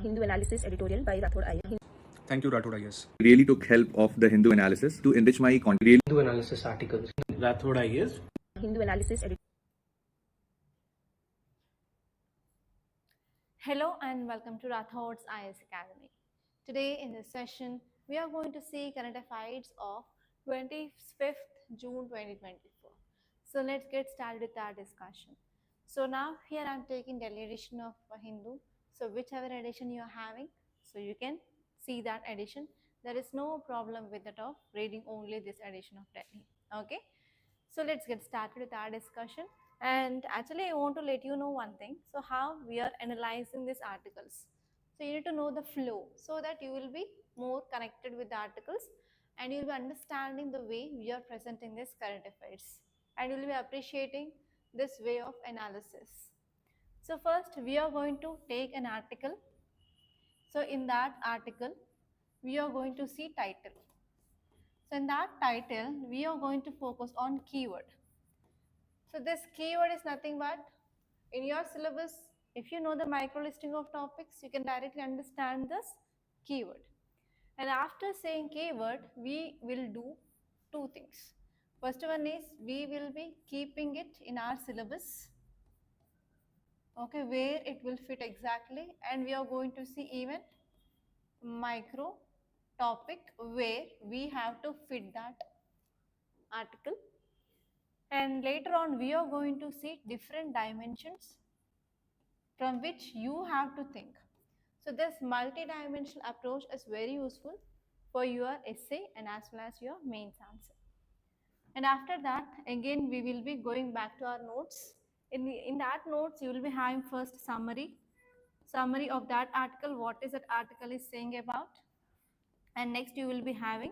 Hindu Analysis Editorial by Rathod IAS. Thank you, Rathod IAS. Really took help of the Hindu analysis to enrich my content. Hindu analysis articles. Rathod IAS. Hindu Analysis Editorial. Hello and welcome to Rathods IAS Academy. Today in this session, we are going to see current affairs of 25th June 2024. So let's get started with our discussion. So now here I'm taking Delhi edition of Hindu. So whichever edition you are having, so you can see that edition. There is no problem with that of reading only this edition of Delhi. Okay. So let's get started with our discussion. And actually, I want to let you know one thing. So how we are analyzing these articles. So you need to know the flow so that you will be more connected with the articles and you will be understanding the way we are presenting this current affairs. And you will be appreciating this way of analysis. So first, we are going to take an article. So in that article, we are going to see title. So in that title, we are going to focus on keyword. So this keyword is nothing but in your syllabus, if you know the micro listing of topics, you can directly understand this keyword. And after saying keyword, we will do two things. First one is we will be keeping it in our syllabus, okay, where it will fit exactly, and we are going to see even micro topic where we have to fit that article. And later on, we are going to see different dimensions from which you have to think. So this multi-dimensional approach is very useful for your essay and as well as your mains answer. And after that, again, we will be going back to our notes. In that notes, you will be having first summary of that article, what is that article is saying about. And next, you will be having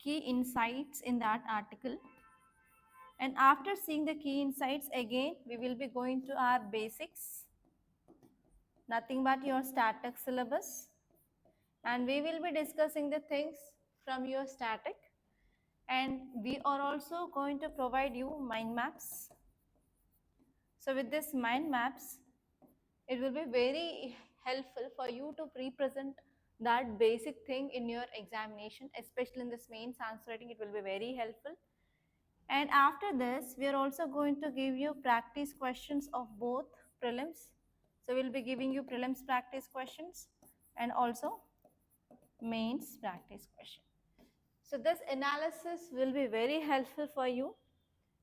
key insights in that article. And after seeing the key insights, again, we will be going to our basics, nothing but your static syllabus. And we will be discussing the things from your static. And we are also going to provide you mind maps. So with this mind maps, it will be very helpful for you to pre-present that basic thing in your examination, especially in this mains answer writing, it will be very helpful. And after this, we are also going to give you practice questions of both prelims. So we'll be giving you prelims practice questions and also mains practice question. So this analysis will be very helpful for you,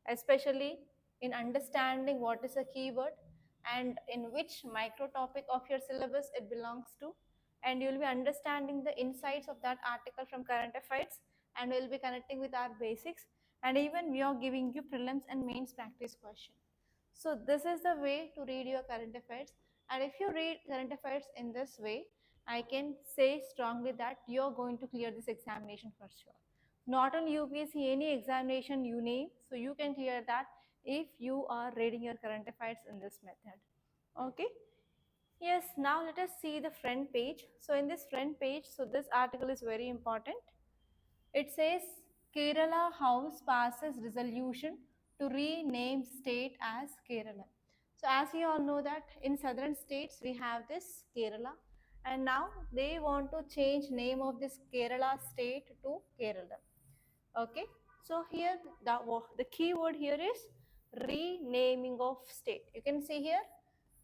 especially in understanding what is a keyword and in which micro topic of your syllabus it belongs to. And you'll be understanding the insights of that article from current affairs, and we'll be connecting with our basics. And even we are giving you prelims and mains practice question. So this is the way to read your current affairs. And if you read current affairs in this way, I can say strongly that you're going to clear this examination for sure. Not only UPSC, any examination you name, so you can clear that if you are reading your current affairs in this method. Okay. Yes, now let us see the front page. So in this front page, so this article is very important. It says Kerala House passes resolution to rename state as Kerala. So as you all know that in southern states we have this Kerala, and now they want to change name of this Kerala state to Kerala. Okay, so here the keyword here is renaming of state. You can see here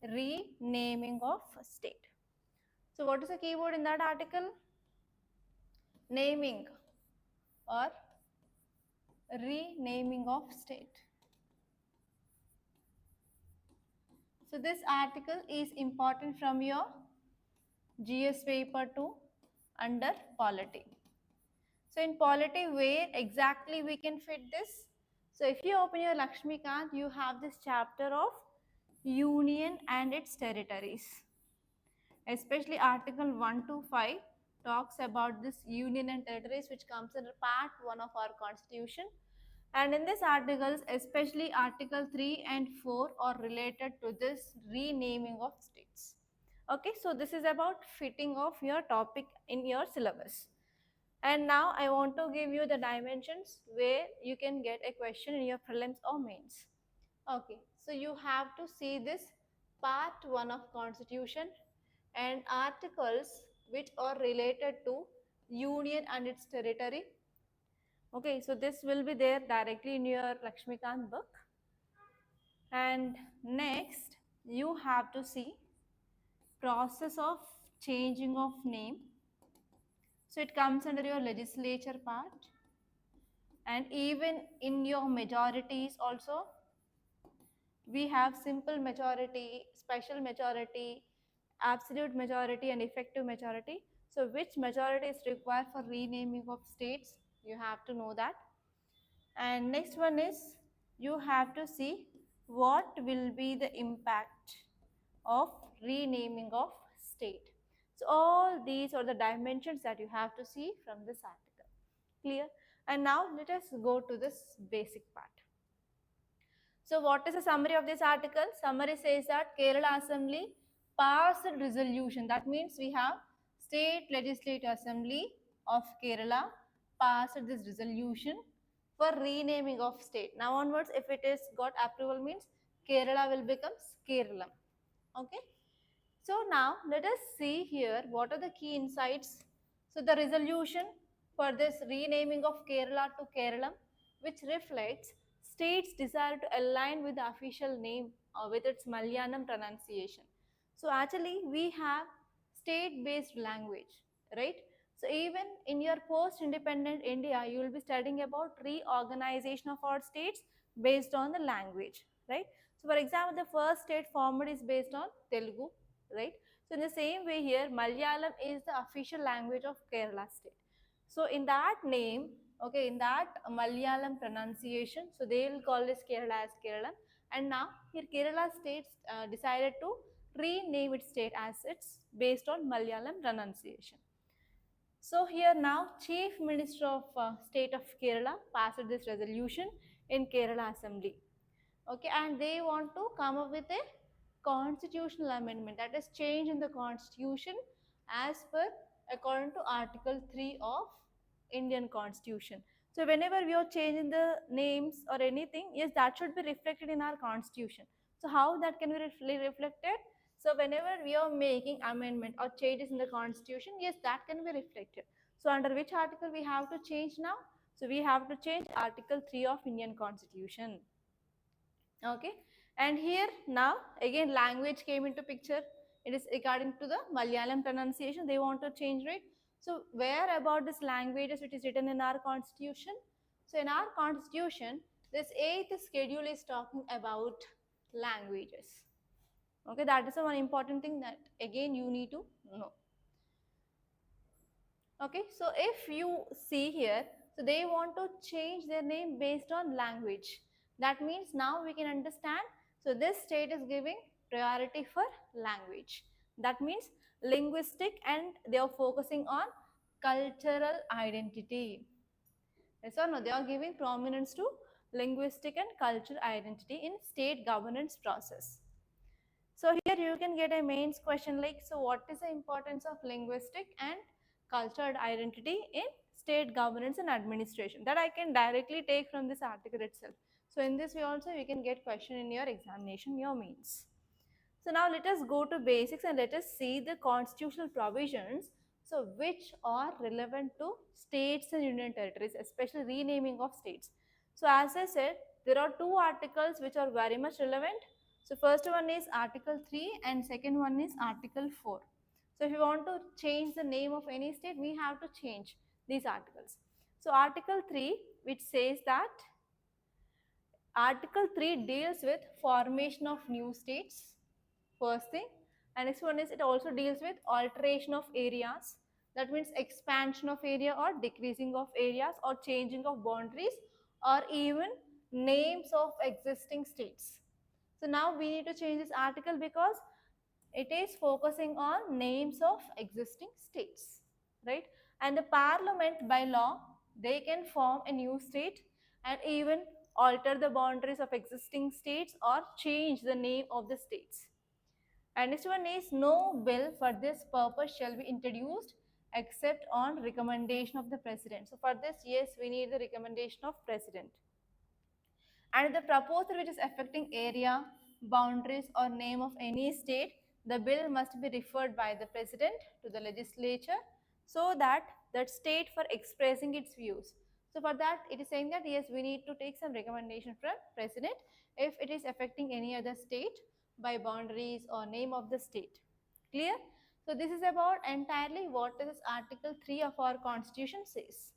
renaming of state. So what is the keyword in that article? Naming or renaming of state. So this article is important from your GS paper 2 under polity. So in polity, where exactly we can fit this? So if you open your Lakshmikant, you have this chapter of union and its territories. Especially article 1 to 5 talks about this union and territories, which comes under part 1 of our constitution. And in these articles, especially article 3 and 4 are related to this renaming of states. Okay, so this is about fitting of your topic in your syllabus. And now I want to give you the dimensions where you can get a question in your prelims or mains. Okay, so you have to see this part 1 of constitution, and articles which are related to union and its territory. Okay, so this will be there directly in your Lakshmikant book. And next, you have to see process of changing of name. So it comes under your legislature part, and even in your majorities also, we have simple majority, special majority, absolute majority, and effective majority. So which majority is required for renaming of states? You have to know that. And next one is you have to see what will be the impact of renaming of state. So all these are the dimensions that you have to see from this article. Clear? And now let us go to this basic part. So what is the summary of this article? Summary says that Kerala Assembly passed a resolution. That means we have State Legislative Assembly of Kerala passed this resolution for renaming of state. Now onwards, if it is got approval, means Kerala will become Kerala. Okay. So now let us see here what are the key insights. So the resolution for this renaming of Kerala to Kerala, which reflects state's desire to align with the official name or with its Malayalam pronunciation. So actually we have state-based language, right? So even in your post-independent India, you will be studying about reorganization of our states based on the language, right? So for example, the first state formed is based on Telugu, right? So in the same way here, Malayalam is the official language of Kerala state. So in that name, okay, in that Malayalam pronunciation, so they will call this Kerala as Kerala. And now here Kerala state decided to rename its state as it's based on Malayalam pronunciation. So here now Chief Minister of State of Kerala passed this resolution in Kerala Assembly. Okay, and they want to come up with a constitutional amendment, that is change in the constitution as per according to Article 3 of Indian Constitution. So whenever we are changing the names or anything, yes, that should be reflected in our constitution. So how that can be reflected? So whenever we are making amendment or changes in the constitution, yes, that can be reflected. So under which article we have to change now? So we have to change Article 3 of Indian Constitution. Okay, and here now again language came into picture. It is according to the Malayalam pronunciation they want to change, right? So where about this languages which is written in our constitution? So in our constitution, this 8th schedule is talking about languages. Okay, that is the one important thing that again you need to know. Okay, so if you see here, so they want to change their name based on language. That means now we can understand, so this state is giving priority for language. That means linguistic, and they are focusing on cultural identity. Yes or no? They are giving prominence to linguistic and cultural identity in state governance process. So here you can get a mains question like, so what is the importance of linguistic and cultural identity in state governance and administration? That I can directly take from this article itself. So in this way also you can get question in your examination, your mains. So now let us go to basics and let us see the constitutional provisions, so which are relevant to states and union territories, especially renaming of states. So as I said, there are two articles which are very much relevant. So first one is Article 3 and second one is Article 4. So if you want to change the name of any state, we have to change these articles. So Article 3, which says that Article 3 deals with formation of new states, first thing. And next one is it also deals with alteration of areas. That means expansion of area or decreasing of areas or changing of boundaries or even names of existing states. So now we need to change this article because it is focusing on names of existing states, right? And the parliament by law, they can form a new state and even alter the boundaries of existing states or change the name of the states. And next one is no bill for this purpose shall be introduced except on recommendation of the president. So for this, yes, we need the recommendation of president. And the proposal which is affecting area, boundaries or name of any state, the bill must be referred by the president to the legislature so that that state for expressing its views. So for that, it is saying that yes, we need to take some recommendation from president if it is affecting any other state by boundaries or name of the state. Clear? So this is about entirely what this Article 3 of our Constitution says.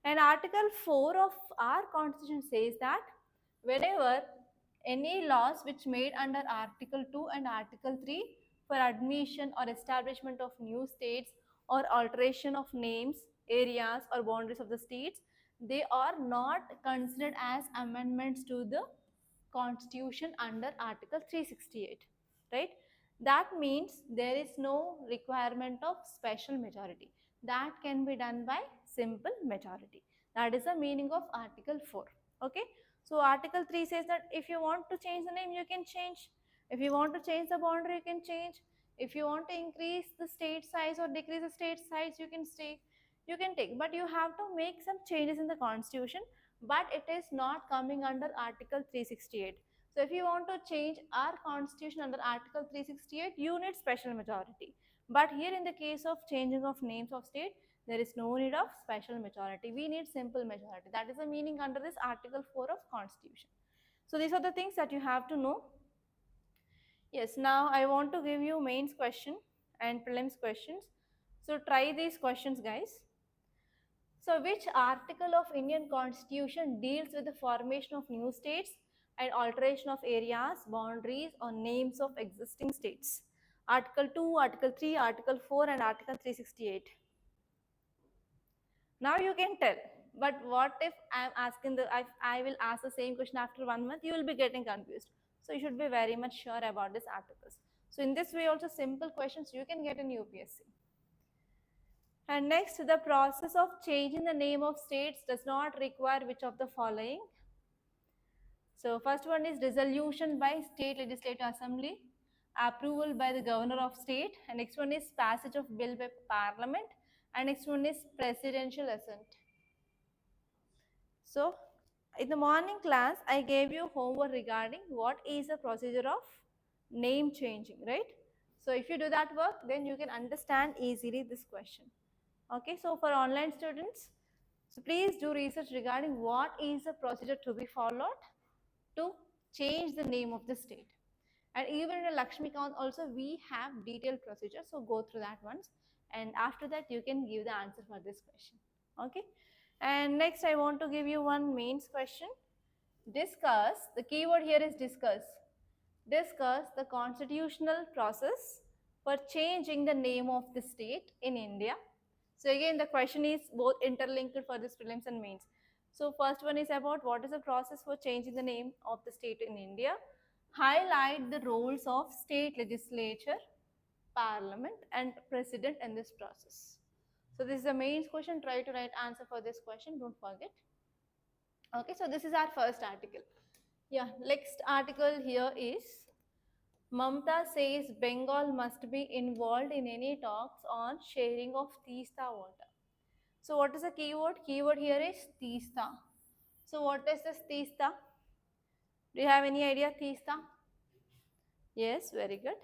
And Article 4 of our Constitution says that whenever any laws which made under Article 2 and Article 3 for admission or establishment of new states or alteration of names, areas or boundaries of the states, they are not considered as amendments to the Constitution under Article 368, right? That means there is no requirement of special majority. That can be done by simple majority. That is the meaning of Article 4. Okay. So Article 3 says that if you want to change the name, you can change. If you want to change the boundary, you can change. If you want to increase the state size or decrease the state size, you can take. But you have to make some changes in the Constitution, but it is not coming under Article 368. So if you want to change our Constitution under Article 368, you need special majority. But here in the case of changing of names of state, there is no need of special majority. We need simple majority. That is the meaning under this Article 4 of Constitution. So these are the things that you have to know. Yes, now I want to give you mains question and prelims questions. So try these questions, guys. So which article of Indian Constitution deals with the formation of new states and alteration of areas, boundaries or names of existing states? Article 2, Article 3, Article 4 and Article 368. Now you can tell, but what if I will ask the same question after 1 month, you will be getting confused. So you should be very much sure about these articles. So in this way also simple questions you can get in UPSC. And next, the process of changing the name of states does not require which of the following? So first one is resolution by state legislative assembly, approval by the governor of state, and next one is passage of bill by parliament, and next one is presidential assent. So in the morning class, I gave you homework regarding what is the procedure of name changing, right? So if you do that work, then you can understand easily this question. Okay, so for online students, so please do research regarding what is the procedure to be followed to change the name of the state. And even in a Lakshmikant also we have detailed procedure, so go through that once, and after that you can give the answer for this question. Okay, and next I want to give you one mains question. Discuss, the keyword here is discuss. Discuss the constitutional process for changing the name of the state in India. So again, the question is both interlinked for this prelims and mains. So first one is about what is the process for changing the name of the state in India. Highlight the roles of state legislature, parliament and president in this process. So this is the mains question. Try to write answer for this question. Don't forget. Okay, so this is our first article. Yeah, next article here is Mamta says Bengal must be involved in any talks on sharing of Teesta water. So what is the keyword? Keyword here is Teesta. So what is this Teesta? Do you have any idea Teesta? Yes, very good.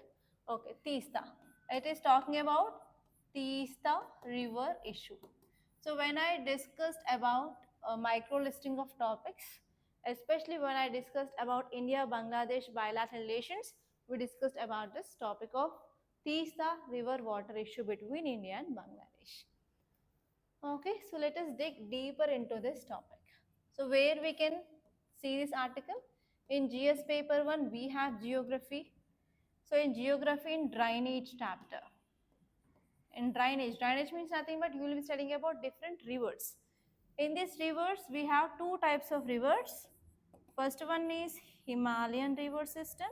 Okay, Teesta. It is talking about Teesta river issue. So when I discussed about a micro listing of topics, especially when I discussed about India-Bangladesh bilateral relations, we discussed about this topic of Teesta river water issue between India and Bangladesh. Okay, so let us dig deeper into this topic. So where we can see this article? In GS paper 1, we have geography. So in geography, in drainage chapter. In drainage means nothing but you will be studying about different rivers. In these rivers, we have two types of rivers. First one is Himalayan river system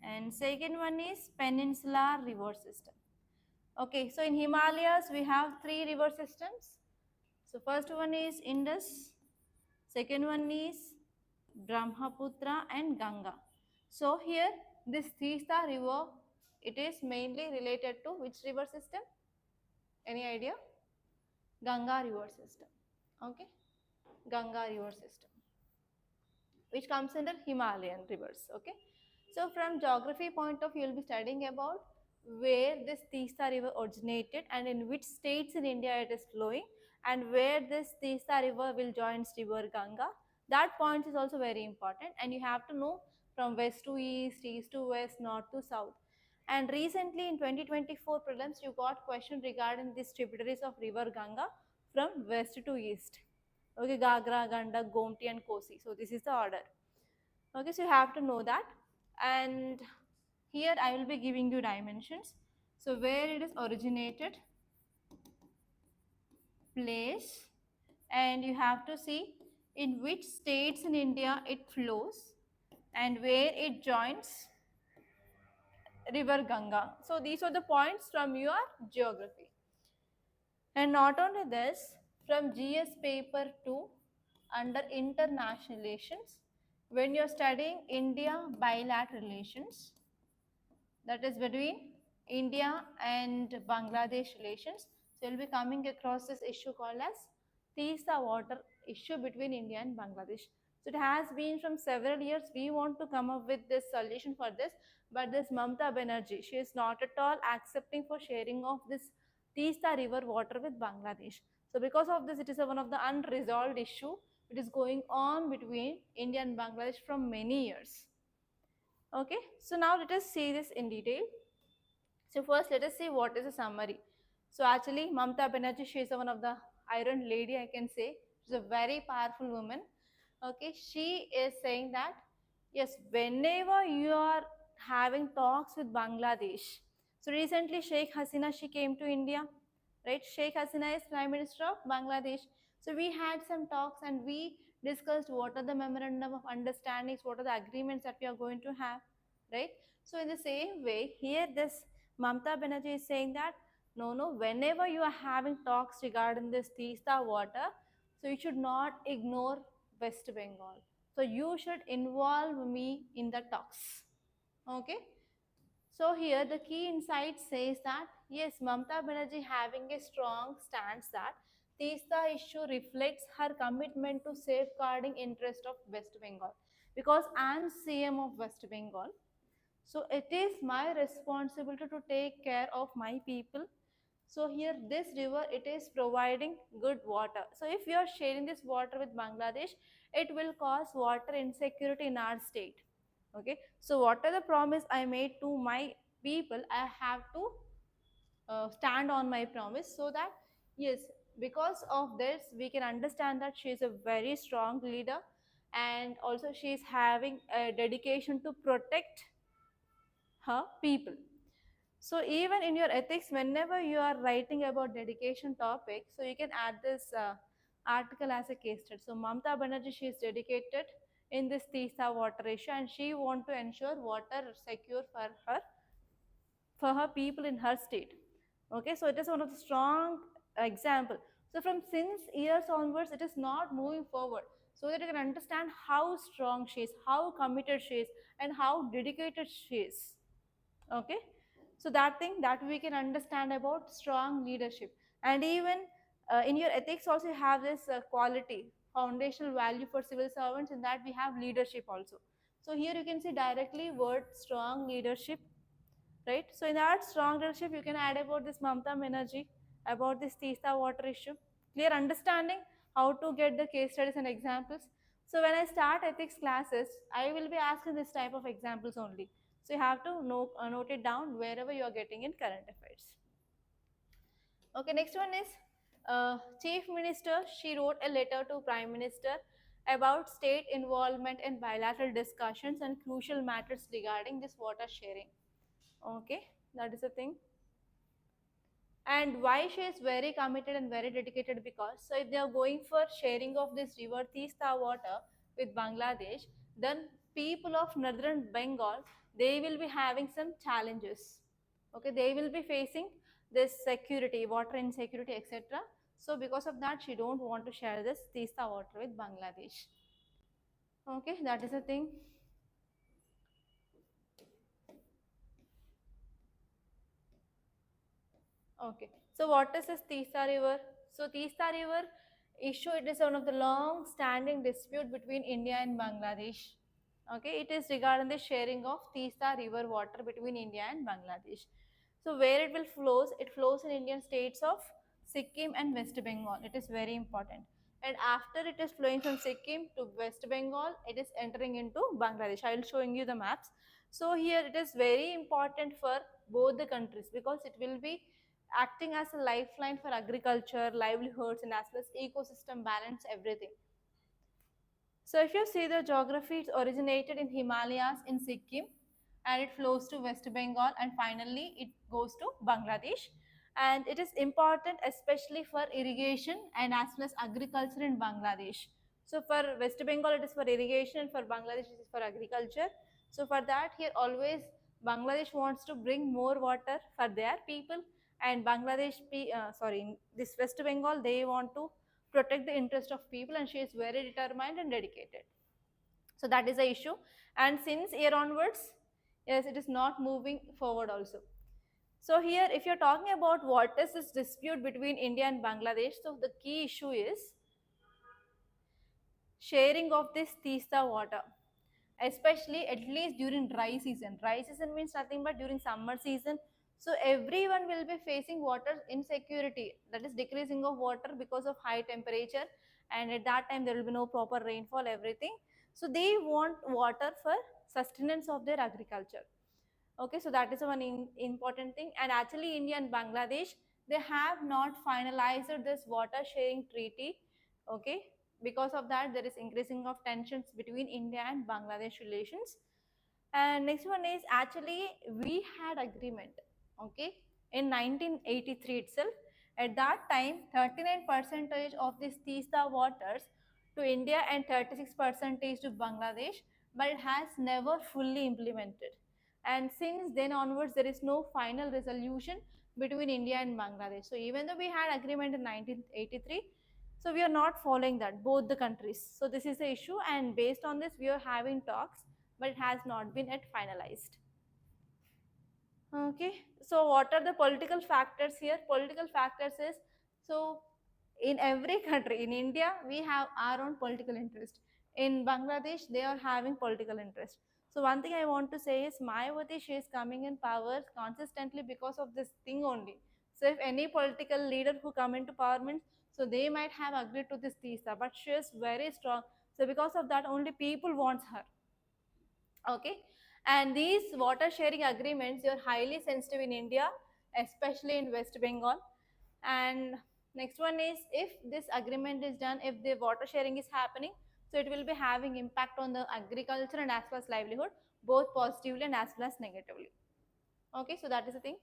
and second one is peninsular river system. Okay, so in Himalayas, we have three river systems. So first one is Indus, second one is Brahmaputra and Ganga. So here this Teesta river, it is mainly related to which river system? Any idea? Ganga river system. Okay, Ganga river system, which comes under Himalayan rivers. Okay, So from geography point of view, you'll be studying about where this Teesta river originated and in which states in India it is flowing, and where this Teesta river will join river Ganga. That point is also very important, and you have to know from west to east to west, north to south. And recently in 2024 prelims, you got question regarding these tributaries of river Ganga from west to east. Okay, Gagra, Gandak, Gomti and Kosi. So this is the order. Okay, so you have to know that. And here I will be giving you dimensions. So where it is originated, place, and you have to see in which states in India it flows and where it joins river Ganga. So these are the points from your geography. And not only this, from GS paper 2 under international relations, when you're studying India bilateral relations, that is between India and Bangladesh relations. So you'll be coming across this issue called as Teesta water issue between India and Bangladesh. So it has been from several years. We want to come up with this solution for this, but this Mamta Banerjee, she is not at all accepting for sharing of this Teesta river water with Bangladesh. So because of this, it is one of the unresolved issue. It is going on between India and Bangladesh from many years. Okay, so now let us see this in detail. So first let us see what is a summary. So actually Mamata Banerjee, she is one of the iron lady, I can say. She's a very powerful woman. Okay, she is saying that yes, whenever you are having talks with Bangladesh. So recently Sheikh Hasina, she came to India, right? Sheikh Hasina is Prime Minister of Bangladesh. So we had some talks and we discussed what are the memorandum of understandings, what are the agreements that we are going to have, right? So in the same way, here this Mamta Banerjee is saying that no, whenever you are having talks regarding this Teesta water, so you should not ignore West Bengal. So you should involve me in the talks. Okay. So here the key insight says that yes, Mamta Banerjee having a strong stance that Teesta issue reflects her commitment to safeguarding interest of West Bengal. Because I am CM of West Bengal, so it is my responsibility to take care of my people. So here this river, it is providing good water. So if you are sharing this water with Bangladesh, it will cause water insecurity in our state. Okay, so what are the promise I made to my people, I have to stand on my promise, so that yes, because of this we can understand that she is a very strong leader, and also she is having a dedication to protect her people. So even in your ethics, whenever you are writing about dedication topic, so you can add this article as a case study. So Mamta Banerjee, she is dedicated in this Teesta water issue, and she want to ensure water secure for her people in her state. Okay, so it is one of the strong example. So from since years onwards, it is not moving forward, so that you can understand how strong she is, how committed she is, and how dedicated she is. Okay, so that thing that we can understand about strong leadership. And even in your ethics also you have this quality foundational value for civil servants, in that we have leadership also. So here you can see directly word strong leadership, right? So in that strong leadership you can add about this Mamta Banerjee, about this Teesta water issue, clear understanding how to get the case studies and examples. So when I start ethics classes, I will be asking this type of examples only. So you have to note it down wherever you are getting in current affairs. Okay, next one is Chief Minister. She wrote a letter to Prime Minister about state involvement in bilateral discussions and crucial matters regarding this water sharing. Okay, that is the thing. And why she is very committed and very dedicated, because so if they are going for sharing of this river Teesta water with Bangladesh, then people of northern Bengal, they will be having some challenges. Okay, they will be facing this security, water insecurity, etc. So because of that, she don't want to share this Teesta water with Bangladesh. Okay, that is the thing. Okay, so what is this Teesta River? So Teesta River issue, it is one of the long-standing dispute between India and Bangladesh. Okay, it is regarding the sharing of Teesta river water between India and Bangladesh. So where it will flows, it flows in Indian states of Sikkim and West Bengal. It is very important. And after it is flowing from Sikkim to West Bengal, it is entering into Bangladesh. I will showing you the maps. So here it is very important for both the countries because it will be acting as a lifeline for agriculture, livelihoods, and as well as ecosystem balance, everything. So if you see the geography, it originated in Himalayas in Sikkim and it flows to West Bengal and finally it goes to Bangladesh. And it is important especially for irrigation and as well as agriculture in Bangladesh. So for West Bengal it is for irrigation and for Bangladesh it is for agriculture. So for that here always Bangladesh wants to bring more water for their people and this West Bengal they want to protect the interest of people and she is very determined and dedicated. So that is the issue. And since year onwards, yes, it is not moving forward also. So here, if you're talking about what is this dispute between India and Bangladesh, so the key issue is sharing of this Teesta water, especially at least during dry season. Dry season means nothing but during summer season. So everyone will be facing water insecurity, that is decreasing of water because of high temperature, and at that time there will be no proper rainfall, everything. So they want water for sustenance of their agriculture. Okay, so that is one important thing. And actually India and Bangladesh, they have not finalized this water sharing treaty. Okay, because of that there is increasing of tensions between India and Bangladesh relations. And next one is actually we had agreement, okay, in 1983 itself. At that time 39% of this Teesta waters to India and 36% to Bangladesh, but it has never fully implemented. And since then onwards there is no final resolution between India and Bangladesh. So even though we had agreement in 1983, so we are not following that, both the countries. So this is the issue, and based on this we are having talks, but it has not been yet finalized. Okay, so what are the political factors here? Political factors is, so in every country, in India we have our own political interest, in Bangladesh they are having political interest. So one thing I want to say is Mayawati, she is coming in power consistently because of this thing only. So if any political leader who come into power means, so they might have agreed to this Teesta, but she is very strong. So because of that only people wants her. Okay, and these water sharing agreements are highly sensitive in India, especially in West Bengal. And next one is, if this agreement is done, if the water sharing is happening, so it will be having impact on the agriculture and as well as livelihood, both positively and as well as negatively. Okay, so that is the thing.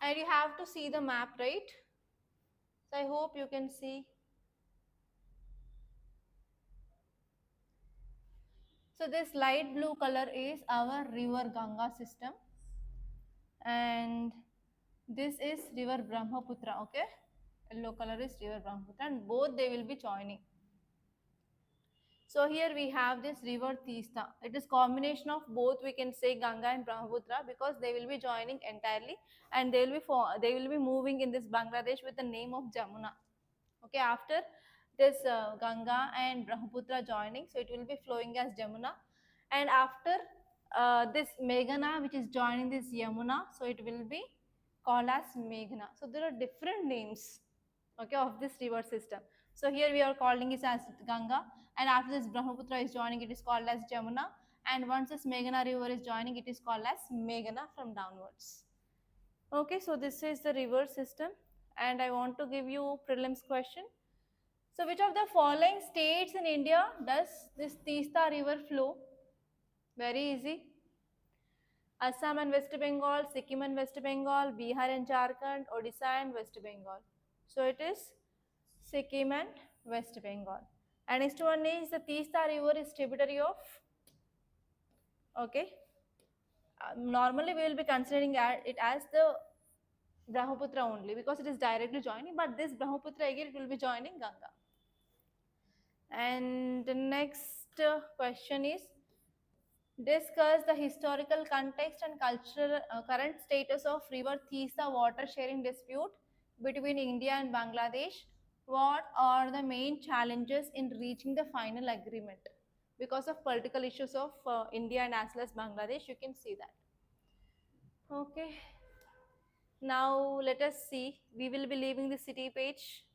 And you have to see the map, right? So I hope you can see. So this light blue color is our river Ganga system, and this is river Brahmaputra. Okay, yellow color is river Brahmaputra, and both they will be joining. So here we have this river Teesta. It is combination of both, we can say Ganga and Brahmaputra, because they will be joining entirely, and they will be moving in this Bangladesh with the name of Jamuna. Okay, after this Ganga and Brahmaputra joining, so it will be flowing as Jamuna, and after this Meghana, which is joining this Yamuna, so it will be called as Meghna. So there are different names, okay, of this river system. So here we are calling it as Ganga, and after this Brahmaputra is joining, it is called as Jamuna, and once this Meghana river is joining, it is called as Meghana from downwards. Okay, so this is the river system, and I want to give you prelims question. So which of the following states in India does this Teesta river flow? Very easy. Assam and West Bengal, Sikkim and West Bengal, Bihar and Jharkhand, Odisha and West Bengal. So it is Sikkim and West Bengal. And next one is the Teesta river is tributary of, okay. Normally we will be considering it as the Brahmaputra only because it is directly joining, but this Brahmaputra again it will be joining Ganga. And the next question is, discuss the historical context and cultural current status of river Teesta water sharing dispute between India and Bangladesh. What are the main challenges in reaching the final agreement? because of political issues of India and as well as Bangladesh. You can see that. Okay. Now let us see. We will be leaving the city page.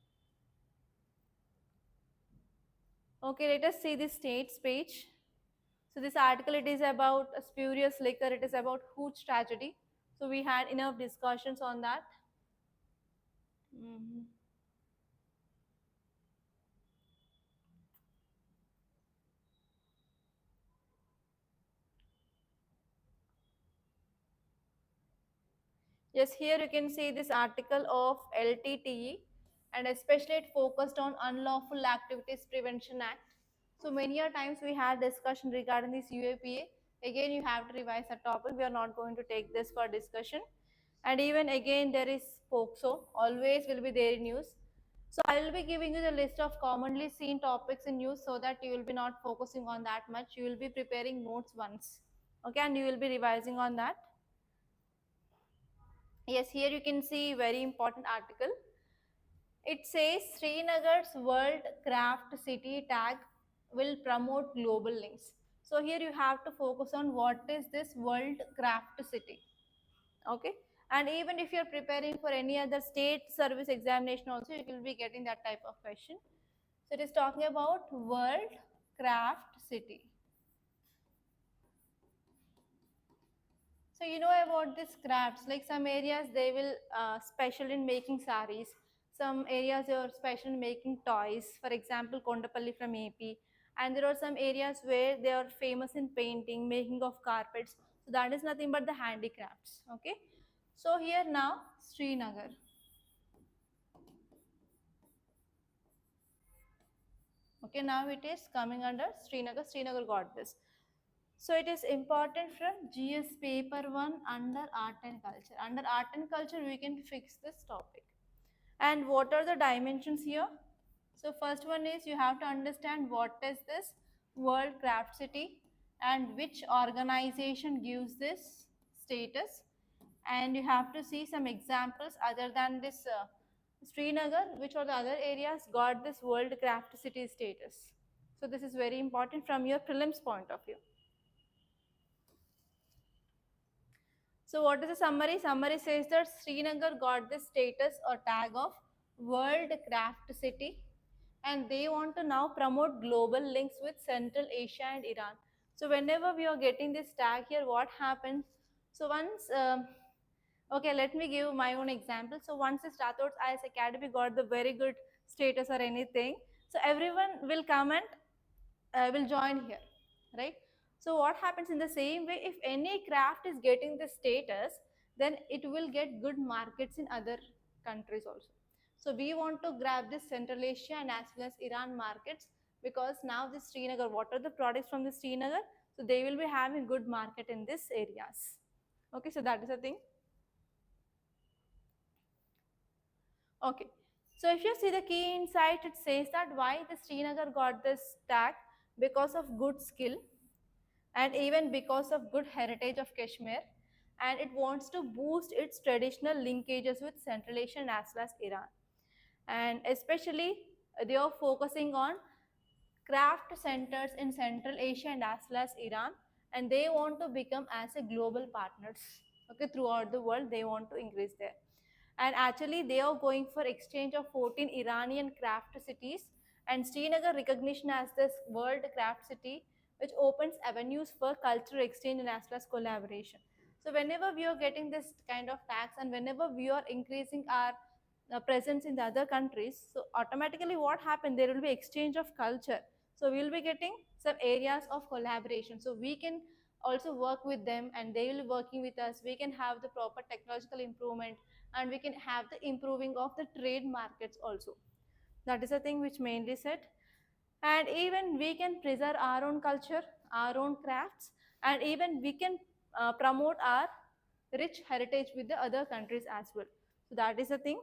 Okay, let us see the states page. So this article, it is about a spurious liquor. It is about huge tragedy. So we had enough discussions on that. Mhm. Yes, here you can see this article of LTTE, and especially it focused on Unlawful Activities Prevention Act. So many a times we had discussion regarding this UAPA. Again, you have to revise the topic. We are not going to take this for discussion. And even again, there is POXO, always will be there in news. So I will be giving you the list of commonly seen topics in news so that you will be not focusing on that much. You will be preparing notes once. Okay, and you will be revising on that. Yes, here you can see very important article. It says Srinagar's World Craft City tag will promote global links. So here you have to focus on what is this World Craft City. Okay, and even if you're preparing for any other state service examination also, you will be getting that type of question. So it is talking about World Craft City. So you know about these crafts, like some areas they will special in making saris, some areas they are special in making toys, for example Kondapalli from AP, and there are some areas where they are famous in painting, making of carpets. So that is nothing but the handicrafts. Okay, so here now Srinagar. Okay, now it is coming under Srinagar. Srinagar got this. So it is important from GS paper 1 under art and culture. Under art and culture, we can fix this topic. And what are the dimensions here? So first one is you have to understand what is this World Craft City and which organization gives this status. And you have to see some examples other than this Srinagar, which are the other areas got this World Craft City status. So this is very important from your prelims point of view. So what is the summary? Summary says that Srinagar got the status or tag of World Craft City, and they want to now promote global links with Central Asia and Iran. So whenever we are getting this tag here, what happens? So once, okay, let me give my own example. So once this Rathods IAS Academy got the very good status or anything, so everyone will come and will join here, right? So what happens in the same way, if any craft is getting the status, then it will get good markets in other countries also. So we want to grab this Central Asia and as well as Iran markets, because now this Srinagar, what are the products from the Srinagar? So they will be having good market in these areas. Okay, so that is the thing. Okay, so if you see the key insight, it says that why the Srinagar got this tag, because of good skill and even because of good heritage of Kashmir, and it wants to boost its traditional linkages with Central Asia as well as Iran. And especially they are focusing on craft centers in Central Asia and as well as Iran, and they want to become as a global partners. Okay, throughout the world they want to increase there. And actually they are going for exchange of 14 Iranian craft cities, and Srinagar recognition as this world craft city, which opens avenues for cultural exchange and as well as collaboration. So whenever we are getting this kind of tax and whenever we are increasing our presence in the other countries, so automatically what happened, there will be exchange of culture. So we will be getting some areas of collaboration, so we can also work with them and they will be working with us. We can have the proper technological improvement, and we can have the improving of the trade markets also. That is the thing which mainly said. And even we can preserve our own culture, our own crafts, and even we can promote our rich heritage with the other countries as well. So that is the thing.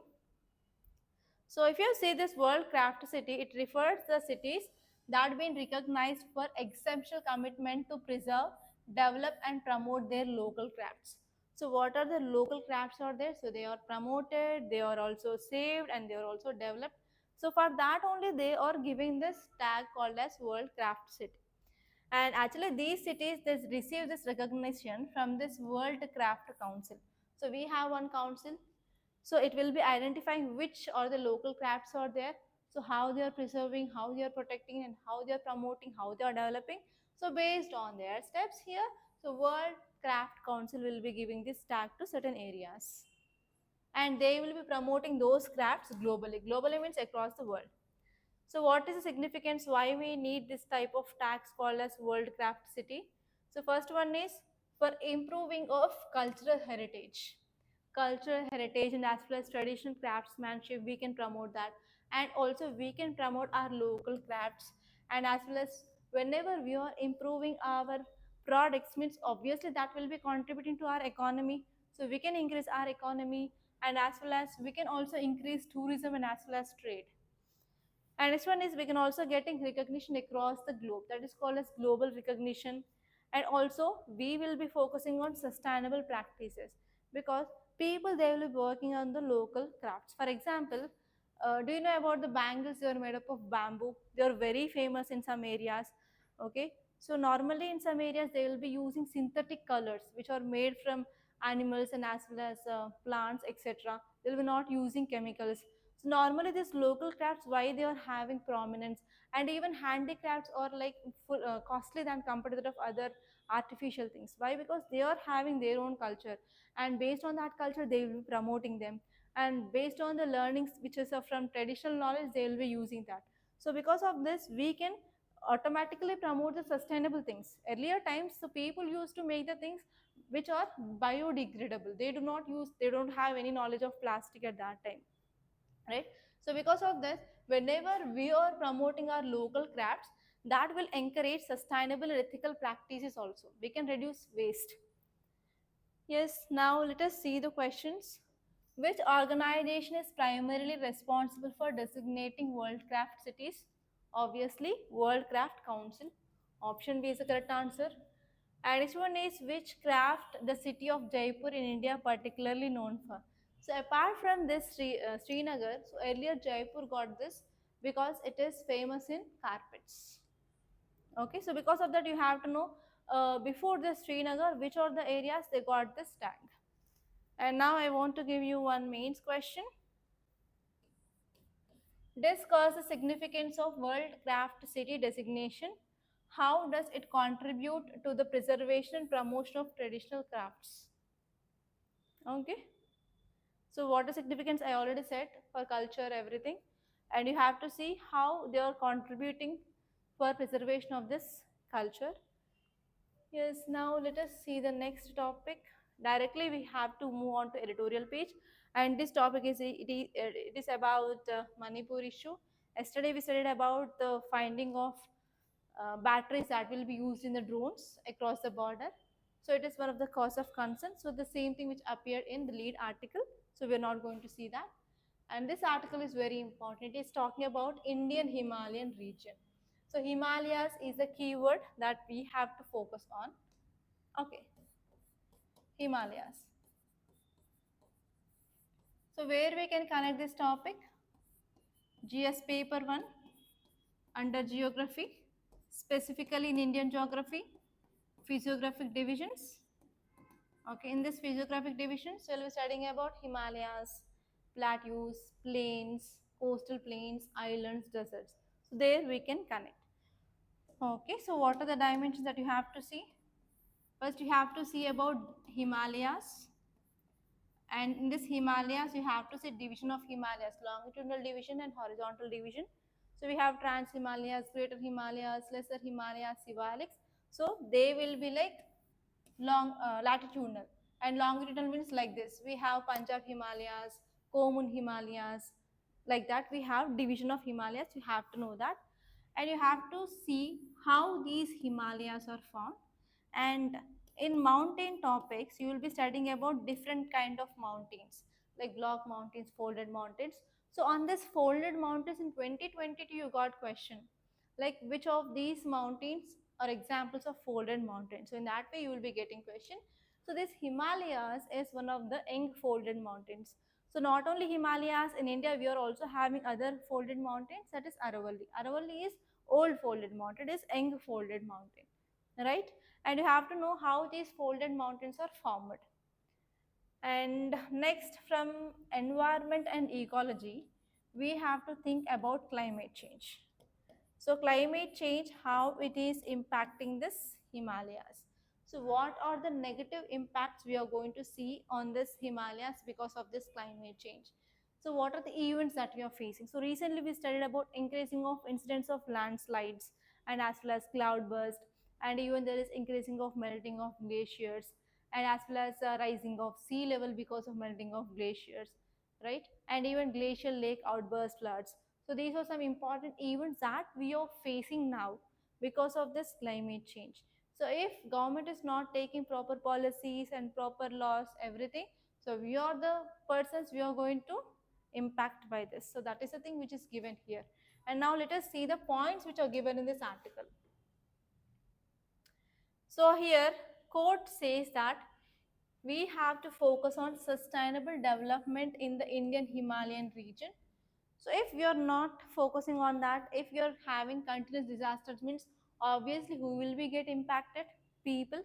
So if you see this World Craft City, it refers the cities that have been recognized for exceptional commitment to preserve, develop and promote their local crafts. So what are the local crafts are there? So they are promoted, they are also saved and they are also developed. So for that only they are giving this tag called as World Craft City. And actually these cities they receive this recognition from this World Craft Council. So we have one council, so it will be identifying which are the local crafts are there, so how they are preserving, how they are protecting, and how they are promoting, how they are developing. So based on their steps here, so World Craft Council will be giving this tag to certain areas, and they will be promoting those crafts globally. Globally means across the world. So what is the significance why we need this type of tags called as World Craft City? So first one is for improving of cultural heritage. Cultural heritage and as well as traditional craftsmanship, we can promote that. And also we can promote our local crafts. And as well as whenever we are improving our products, means obviously that will be contributing to our economy. So we can increase our economy, and as well as we can also increase tourism and as well as trade. And next one is we can also getting recognition across the globe, that is called as global recognition. And also we will be focusing on sustainable practices, because people they will be working on the local crafts. For example, do you know about the bangles? They are made up of bamboo. They are very famous in some areas. Okay, so normally in some areas they will be using synthetic colors which are made from animals and as well as plants, etc. They will be not using chemicals. So normally these local crafts, why they are having prominence, and even handicrafts are like costly than compared to that of other artificial things. Why? Because they are having their own culture, and based on that culture they will be promoting them, and based on the learnings which is from traditional knowledge they will be using that. So because of this we can automatically promote the sustainable things. Earlier times the people used to make the things which are biodegradable. They do not use, they don't have any knowledge of plastic at that time, right? So because of this, whenever we are promoting our local crafts, that will encourage sustainable and ethical practices also. We can reduce waste. Yes, now let us see the questions. Which organization is primarily responsible for designating World Craft cities? Obviously, World Craft Council. Option B is the correct answer. And next one is which craft the city of Jaipur in India particularly known for? So apart from this Srinagar, so earlier Jaipur got this because it is famous in carpets. Okay, so because of that you have to know before this Srinagar which are the areas they got this tag. And now I want to give you one mains question. Discuss the significance of World Craft City designation. How does it contribute to the preservation and promotion of traditional crafts? Okay. So what is significance? I already said for culture, everything. And you have to see how they are contributing for preservation of this culture. Yes, now let us see the next topic. Directly we have to move on to editorial page, and this topic is it is about Manipur issue. Yesterday we studied about the finding of batteries that will be used in the drones across the border. So it is one of the cause of concern. So the same thing which appeared in the lead article. So we are not going to see that. And this article is very important. It is talking about Indian Himalayan region. So Himalayas is the keyword that we have to focus on. Okay, Himalayas. So where we can connect this topic? GS paper 1 under geography, specifically in Indian geography, physiographic divisions. Okay, in this physiographic division, so we'll be studying about Himalayas, plateaus, plains, coastal plains, islands, deserts. So there we can connect. Okay, so what are the dimensions that you have to see? First, you have to see about Himalayas. And in this Himalayas, you have to see division of Himalayas, longitudinal division and horizontal division. So we have Trans Himalayas, Greater Himalayas, Lesser Himalayas, Sivalics. So they will be like long latitudinal, and longitudinal means like this. We have Punjab Himalayas, Komun Himalayas, like that. We have division of Himalayas. You have to know that, and you have to see how these Himalayas are formed. And in mountain topics you will be studying about different kind of mountains, like block mountains, folded mountains. So on this folded mountains in 2022 you got question like which of these mountains are examples of folded mountains. So in that way you will be getting question. So this Himalayas is one of the young folded mountains. So not only Himalayas, in India we are also having other folded mountains, that is Aravalli. Aravalli is old folded mountain, it is young folded mountain. right? And you have to know how these folded mountains are formed. And next, from environment and ecology, we have to think about climate change. So climate change, how it is impacting this Himalayas. So what are the negative impacts we are going to see on this Himalayas because of this climate change? So what are the events that we are facing? So recently we studied about increasing of incidents of landslides and as well as cloudburst, and even there is increasing of melting of glaciers, and as well as rising of sea level because of melting of glaciers, right? And even glacial lake outburst floods. So these are some important events that we are facing now because of this climate change. So if government is not taking proper policies and proper laws, everything, so we are the persons we are going to impact by this. So that is the thing which is given here. And now let us see the points which are given in this article. So here quote says that we have to focus on sustainable development in the Indian Himalayan region. So if you're not focusing on that, if you're having continuous disasters, means obviously who will be get impacted? People.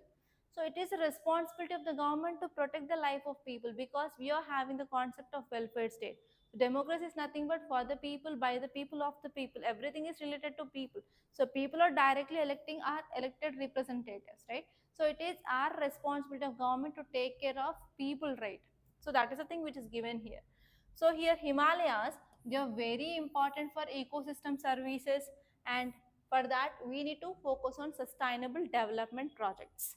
So it is a responsibility of the government to protect the life of people, because we are having the concept of welfare state. Democracy is nothing but for the people, by the people, of the people. Everything is related to people. So people are directly electing our elected representatives, right? So it is our responsibility of government to take care of people, right? So that is the thing which is given here. So here Himalayas, they are very important for ecosystem services, and for that we need to focus on sustainable development projects,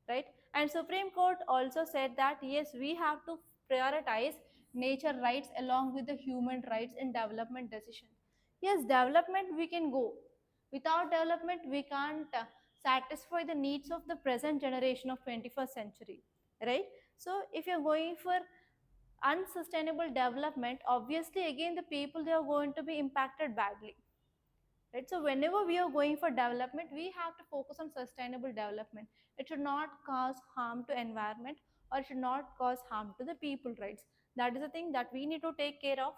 right? And Supreme Court also said that yes, we have to prioritize nature rights along with the human rights in development decisions. Yes, development we can go. Without development, we can't satisfy the needs of the present generation of 21st century, right? So if you're going for unsustainable development, obviously again the people, they are going to be impacted badly, right? So whenever we are going for development, we have to focus on sustainable development. It should not cause harm to environment, or it should not cause harm to the people rights. That is the thing that we need to take care of.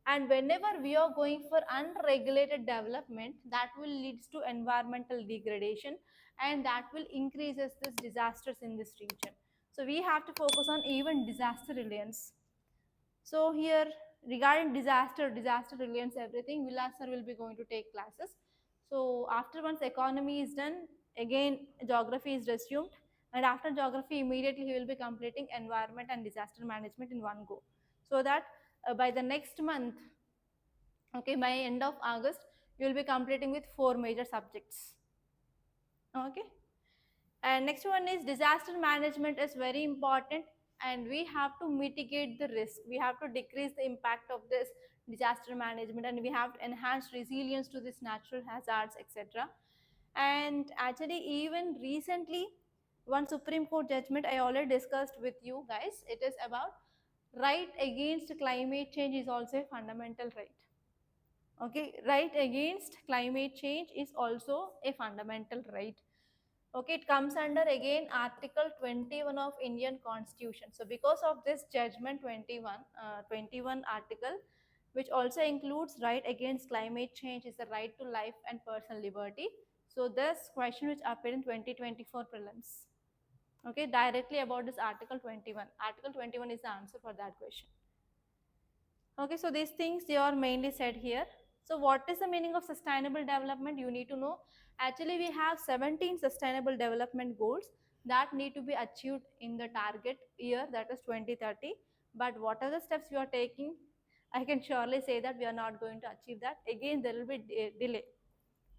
And whenever we are going for unregulated development, that will leads to environmental degradation, and that will increases this disasters in this region. So we have to focus on even disaster reliance. So here regarding disaster reliance, everything, Vilas sir will be going to take classes. So after once economy is done, again geography is resumed, and after geography immediately he will be completing environment and disaster management in one go. So that by the next month, okay, by end of August, you will be completing with 4 major subjects. Okay. And next one is disaster management is very important, and we have to mitigate the risk. We have to decrease the impact of this disaster management, and we have to enhance resilience to this natural hazards, etc. And actually, even recently, one Supreme Court judgment I already discussed with you guys. It is about right against climate change is also a fundamental right. Okay, right against climate change is also a fundamental right. Okay, it comes under again Article 21 of Indian Constitution. So because of this judgment 21 article, which also includes right against climate change, is the right to life and personal liberty. So this question which appeared in 2024 prelims. Okay, directly about this Article 21. Article 21 is the answer for that question. Okay, so these things they are mainly said here. So what is the meaning of sustainable development? You need to know. Actually, we have 17 sustainable development goals that need to be achieved in the target year, that is 2030. But what are the steps we are taking? I can surely say that we are not going to achieve that. Again, there will be delay.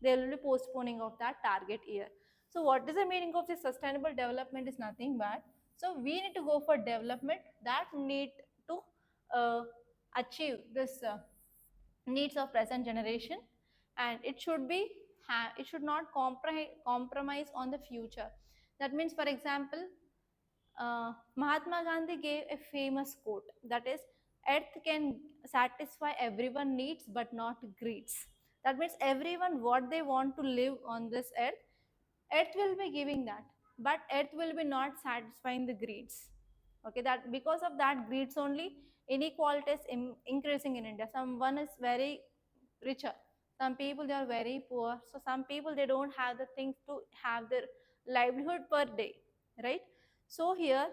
There will be postponing of that target year. So what is the meaning of this sustainable development is nothing but, so we need to go for development that need to achieve this needs of present generation, and it should be it should not compromise on the future. That means, for example, Mahatma Gandhi gave a famous quote, that is, earth can satisfy everyone needs but not greeds. That means everyone what they want to live on this earth will be giving that, but earth will be not satisfying the greeds. Okay, that because of that greeds only, inequality is increasing in India. Someone is very richer, some people they are very poor, so some people they don't have the things to have their livelihood per day, right? So here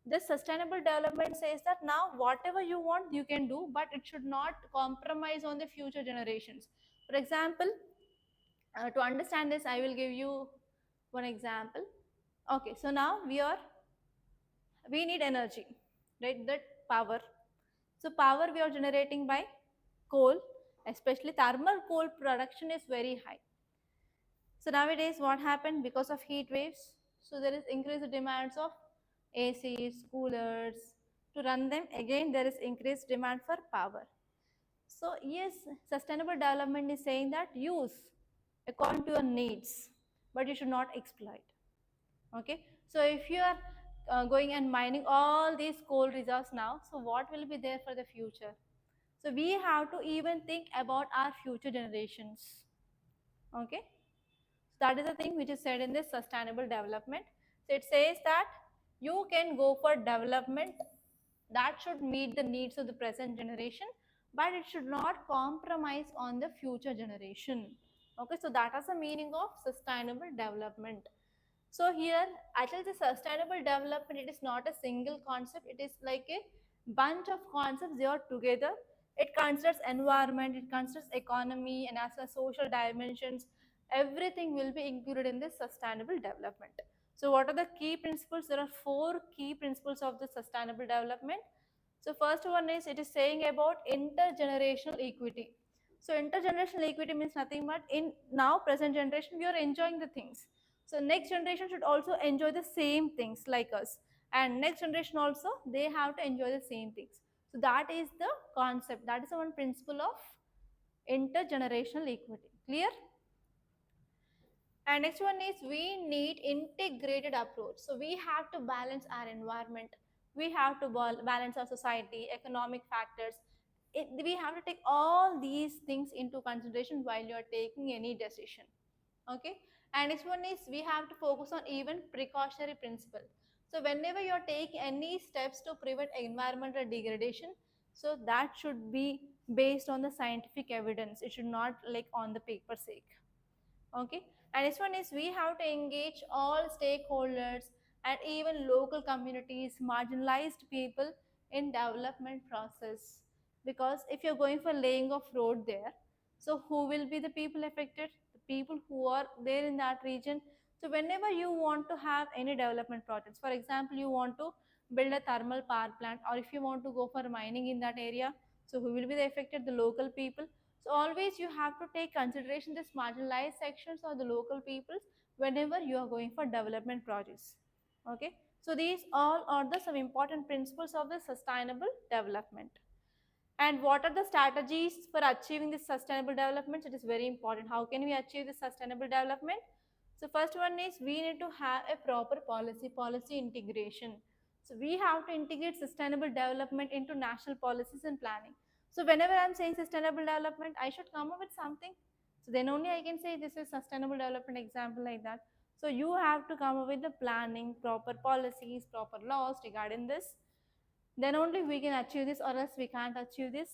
this sustainable development says that now whatever you want you can do, but it should not compromise on the future generations. For example, to understand this, I will give you one example. Okay, so now we need energy, right? That power. So power we are generating by coal, especially thermal coal production is very high. So nowadays what happened because of heat waves? So there is increased demands of ACs, coolers. To run them again, there is increased demand for power. So yes, sustainable development is saying that use according to your needs, but you should not exploit. Okay, so if you are going and mining all these coal reserves now, so what will be there for the future? So we have to even think about our future generations. Okay, so that is the thing which is said in this sustainable development. So it says that you can go for development that should meet the needs of the present generation, but it should not compromise on the future generation. Okay, so that is the meaning of sustainable development. So here, actually the sustainable development, it is not a single concept, it is like a bunch of concepts, they are together. It considers environment, it considers economy, and as well as social dimensions. Everything will be included in this sustainable development. So what are the key principles? There are 4 key principles of the sustainable development. So first one is, it is saying about intergenerational equity. So intergenerational equity means nothing but in now present generation we are enjoying the things. So next generation should also enjoy the same things like us, and next generation also they have to enjoy the same things. So that is the concept. That is the one principle of intergenerational equity. Clear? And next one is, we need integrated approach. So we have to balance our environment, we have to balance our society, economic factors. We have to take all these things into consideration while you are taking any decision. Okay, and next one is, we have to focus on even precautionary principle. So whenever you are taking any steps to prevent environmental degradation, so that should be based on the scientific evidence, it should not like on the paper sake. Okay, and this one is, we have to engage all stakeholders and even local communities, marginalized people in development process. Because if you're going for laying of road there, so who will be the people affected? The people who are there in that region. So whenever you want to have any development projects, for example you want to build a thermal power plant, or if you want to go for mining in that area, so who will be the affected? The local people. So always you have to take consideration this marginalized sections or the local peoples whenever you are going for development projects. Okay, so these all are the some important principles of the sustainable development. And what are the strategies for achieving this sustainable development? It is very important. How can we achieve this sustainable development? So first one is, we need to have a proper policy integration. So we have to integrate sustainable development into national policies and planning. So whenever I'm saying sustainable development, I should come up with something. So then only I can say this is sustainable development example like that. So you have to come up with the planning, proper policies, proper laws regarding this. Then only we can achieve this, or else we can't achieve this.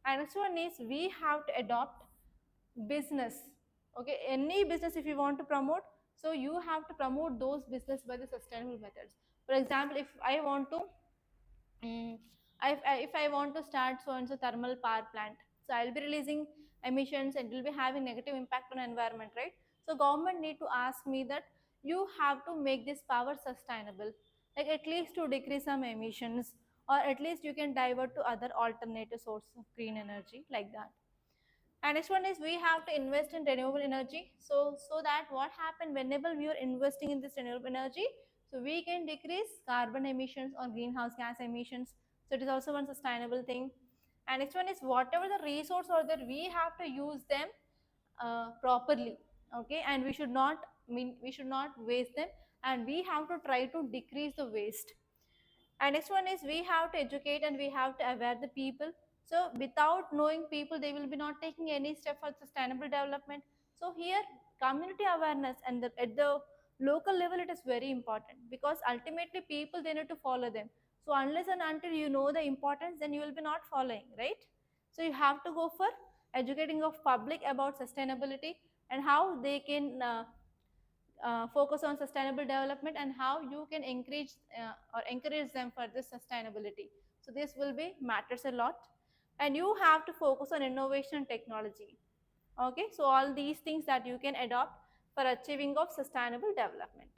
And next one is, we have to adopt business. Okay, any business if you want to promote, so you have to promote those business by the sustainable methods. For example, if I want to Mm, if I want to start so and so thermal power plant, so I'll be releasing emissions and it will be having negative impact on environment, right? So government need to ask me that you have to make this power sustainable, like at least to decrease some emissions, or at least you can divert to other alternative sources of green energy like that. And next one is, we have to invest in renewable energy. So that what happen whenever we are investing in this renewable energy, so we can decrease carbon emissions or greenhouse gas emissions. So it is also one sustainable thing. And next one is, whatever the resource or that we have to use them properly. Okay, and we should not waste them, and we have to try to decrease the waste. And next one is, we have to educate and we have to aware the people. So without knowing people, they will be not taking any step for sustainable development. So here community awareness and at the local level, it is very important, because ultimately people, they need to follow them. So unless and until you know the importance, then you will be not following, right? So you have to go for educating of public about sustainability and how they can focus on sustainable development and how you can encourage them for this sustainability. So this will be matters a lot, and you have to focus on innovation and technology. Okay, so all these things that you can adopt for achieving of sustainable development.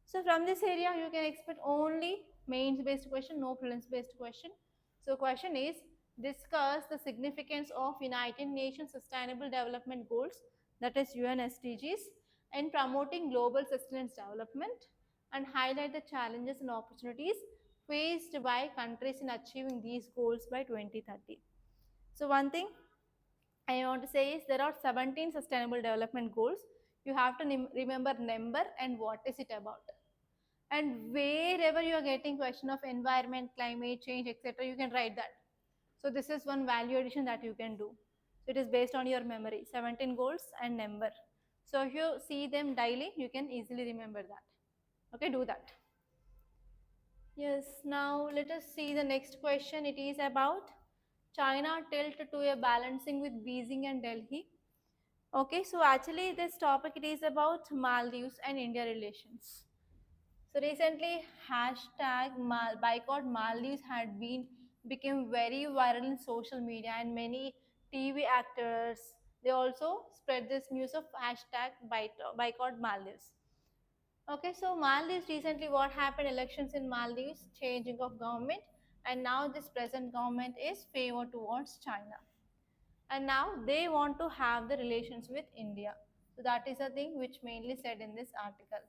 So from this area, you can expect only mains based question, no prelims based question. So question is, discuss the significance of United Nations Sustainable Development Goals, that is UN SDGs, in promoting global sustenance development, and highlight the challenges and opportunities faced by countries in achieving these goals by 2030. So one thing I want to say is there are 17 sustainable development goals. You have to remember number and what is it about. And wherever you are getting question of environment, climate change, etc., you can write that. So this is one value addition that you can do. So it is based on your memory, 17 goals and number. So if you see them daily, you can easily remember that. Okay, do that. Yes, now let us see the next question. It is about China tilt to a balancing with Beijing and Delhi. Okay, so actually this topic it is about Maldives and India relations. So recently, hashtag boycott Maldives had became very viral in social media, and many TV actors they also spread this news of hashtag boycott Maldives. Okay, so Maldives recently what happened? Elections in Maldives, changing of government, and now this present government is favor towards China, and now they want to have the relations with India. So that is a thing which mainly said in this article.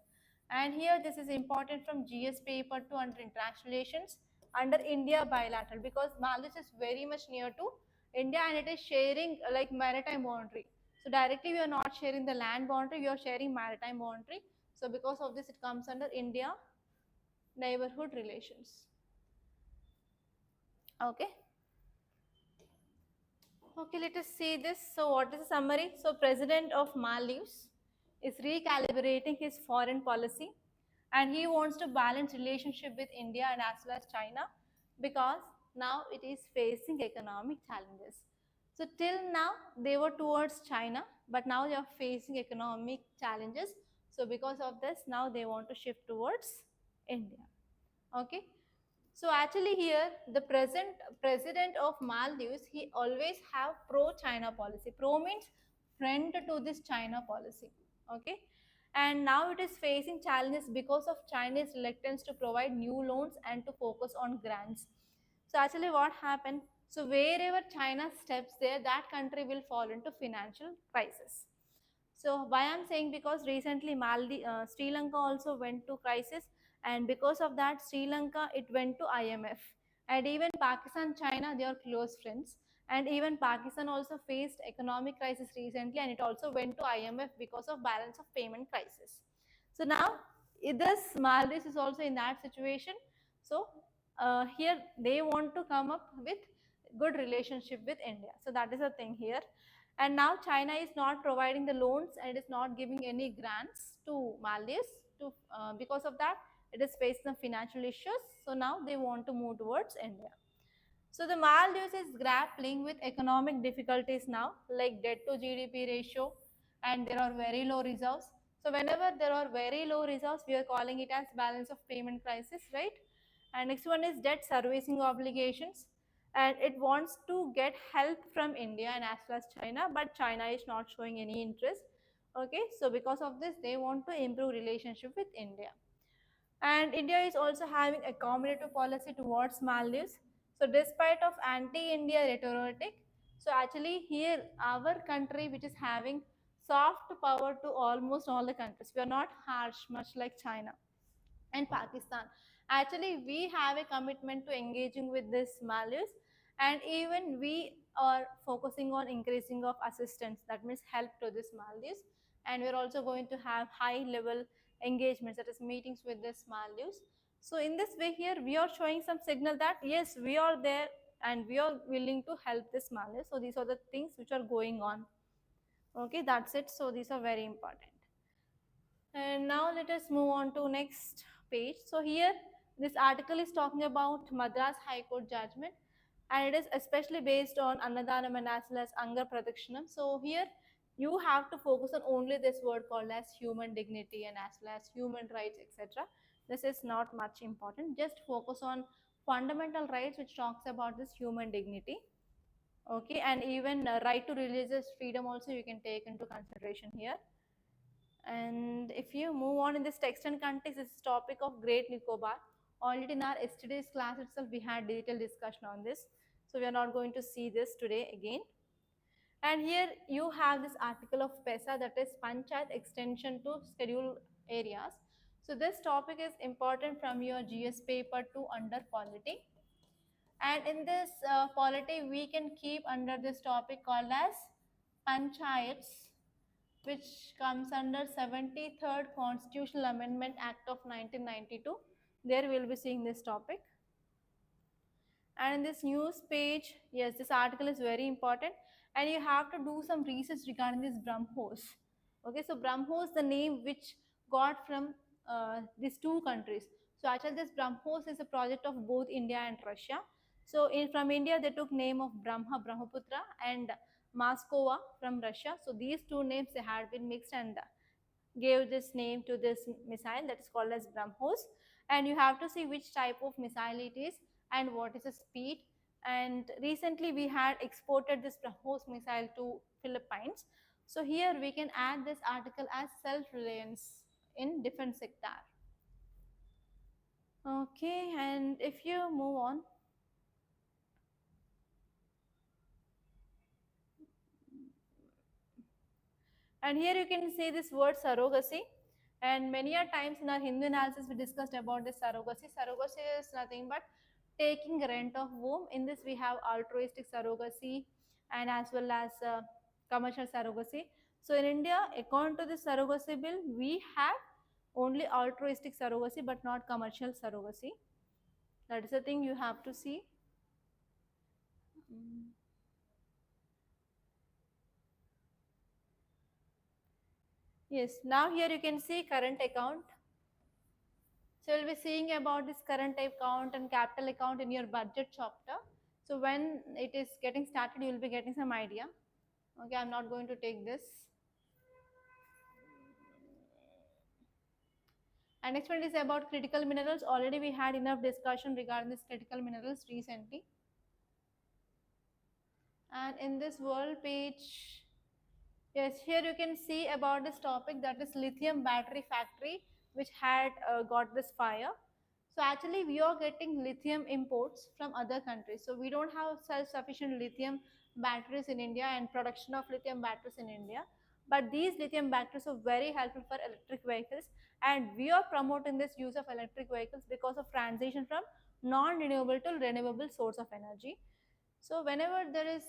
And here this is important from GS paper to under international relations under India bilateral, because Maldives is very much near to India and it is sharing like maritime boundary. So directly we are not sharing the land boundary, we are sharing maritime boundary. So because of this it comes under India neighborhood relations. Okay. Okay, let us see this. So what is the summary? So President of Maldives is recalibrating his foreign policy, and he wants to balance relationship with India and as well as China, because now it is facing economic challenges. So till now they were towards China, but now they are facing economic challenges. So because of this now they want to shift towards India. Okay. So actually here the present president of Maldives, he always have pro-China policy. Pro means friend to this China policy. Okay. And now it is facing challenges because of Chinese reluctance to provide new loans and to focus on grants. So actually what happened? So wherever China steps there, that country will fall into financial crisis. So why I'm saying, because recently Sri Lanka also went to crisis, and because of that Sri Lanka it went to IMF, and even Pakistan, China, they are close friends, and even Pakistan also faced economic crisis recently, and it also went to IMF because of balance of payment crisis. So now this Maldives is also in that situation. So here they want to come up with good relationship with India. So that is the thing here. And now China is not providing the loans and is not giving any grants to Maldives. Because of that, it is facing some financial issues. So now they want to move towards India. So the Maldives is grappling with economic difficulties now, like debt to GDP ratio, and there are very low reserves. So whenever there are very low reserves, we are calling it as balance of payment crisis, right? And next one is debt servicing obligations, and it wants to get help from India and as well as China, but China is not showing any interest. Okay, so because of this, they want to improve relationship with India. And India is also having accommodative policy towards Maldives. So despite of anti-India rhetoric, so actually here our country which is having soft power to almost all the countries. We are not harsh much like China and Pakistan. Actually, we have a commitment to engaging with this Maldives, and even we are focusing on increasing of assistance, that means help to this Maldives, and we're also going to have high level engagements, that is meetings with this Maldives. So in this way here, we are showing some signal that yes, we are there and we are willing to help this Maldives. So these are the things which are going on. Okay, that's it. So these are very important. And now let us move on to next page. So here this article is talking about Madras High Court judgment, and it is especially based on Annadanam and as well as Anga Pradakshinam. So here you have to focus on only this word called as human dignity and as well as human rights, etc. This is not much important. Just focus on fundamental rights, which talks about this human dignity. Okay, and even right to religious freedom also you can take into consideration here. And if you move on in this text and context, this is topic of Great Nicobar. Already in our yesterday's class itself, we had detailed discussion on this. So we are not going to see this today again. And here you have this article of PESA, that is Panchayat Extension to Scheduled Areas. So this topic is important from your GS paper to under polity. And in this polity, we can keep under this topic called as Panchayats, which comes under 73rd Constitutional Amendment Act of 1992. There we will be seeing this topic. And in this news page, yes, this article is very important, and you have to do some research regarding this Brahmos. Okay, so Brahmos, the name which got from these two countries. So actually this Brahmos is a project of both India and Russia. So from India they took name of Brahmaputra, and Moskova from Russia. So these two names, they had been mixed and gave this name to this missile, that is called as Brahmos. And you have to see which type of missile it is and what is the speed. And recently we had exported this Brahmos missile to Philippines. So here we can add this article as self-reliance in defense sector. Okay, and if you move on, and here you can see this word surrogacy. And many a times in our Hindu analysis, we discussed about this surrogacy. Surrogacy is nothing but taking rent of womb. In this, we have altruistic surrogacy and as well as commercial surrogacy. So in India, according to the surrogacy bill, we have only altruistic surrogacy but not commercial surrogacy. That is the thing you have to see. Yes, now here you can see current account. So we'll be seeing about this current account and capital account in your budget chapter. So when it is getting started, you will be getting some idea. Okay, I'm not going to take this. And next one is about critical minerals. Already we had enough discussion regarding this critical minerals recently. And in this world page, yes, here you can see about this topic, that is lithium battery factory which had got this fire. So actually we are getting lithium imports from other countries. So we don't have self-sufficient lithium batteries in India and production of lithium batteries in India. But these lithium batteries are very helpful for electric vehicles, and we are promoting this use of electric vehicles because of transition from non-renewable to renewable source of energy. So whenever there is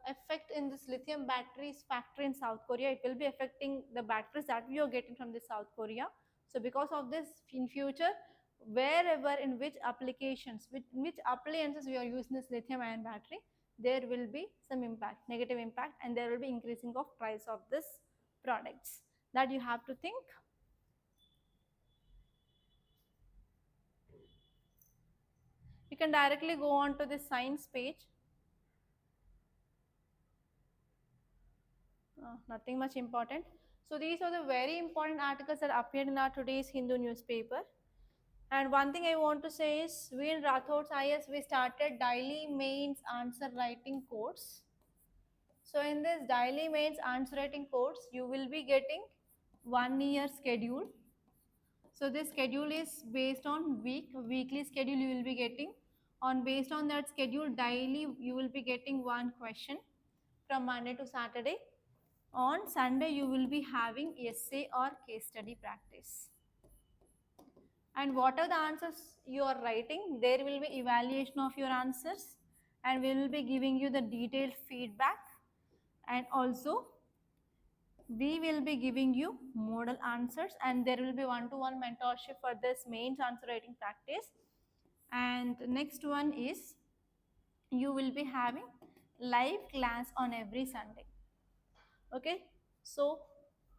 effect in this lithium batteries factory in South Korea, it will be affecting the batteries that we are getting from the South Korea. So because of this, in future, wherever in which applications, which appliances we are using this lithium ion battery, there will be some impact, negative impact, and there will be increasing of price of this products. That you have to think. You can directly go on to the science page. Nothing much important. So these are the very important articles that appeared in our today's Hindu newspaper. And one thing I want to say is, we in Rathods IAS, we started daily mains answer writing course. So in this daily mains answer writing course, you will be getting 1 year schedule. So this schedule is based on weekly schedule you will be getting. Based on that schedule, daily you will be getting one question from Monday to Saturday. On Sunday, you will be having essay or case study practice. And what are the answers you are writing? There will be evaluation of your answers, and we will be giving you the detailed feedback, and also we will be giving you model answers, and there will be one-to-one mentorship for this mains answer writing practice. And next one is, you will be having live class on every Sunday. Okay, so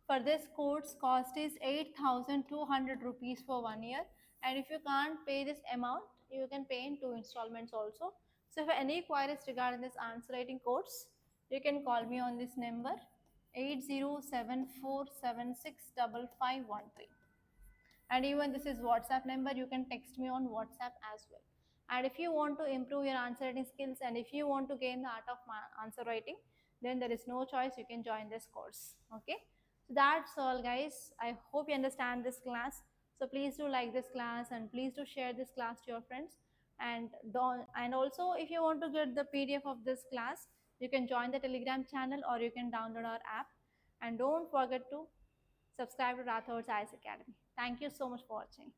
for this course, cost is 8,200 rupees for 1 year, and if you can't pay this amount, you can pay in 2 installments also. So if any queries regarding this answer writing course, you can call me on this number. 8074765513. And even this is WhatsApp number, you can text me on WhatsApp as well. And if you want to improve your answer writing skills and if you want to gain the art of answer writing, then there is no choice, you can join this course. Okay, so that's all guys. I hope you understand this class. So please do like this class and please do share this class to your friends. And also if you want to get the PDF of this class, you can join the Telegram channel or you can download our app. And don't forget to subscribe to Rathods IAS Academy. Thank you so much for watching.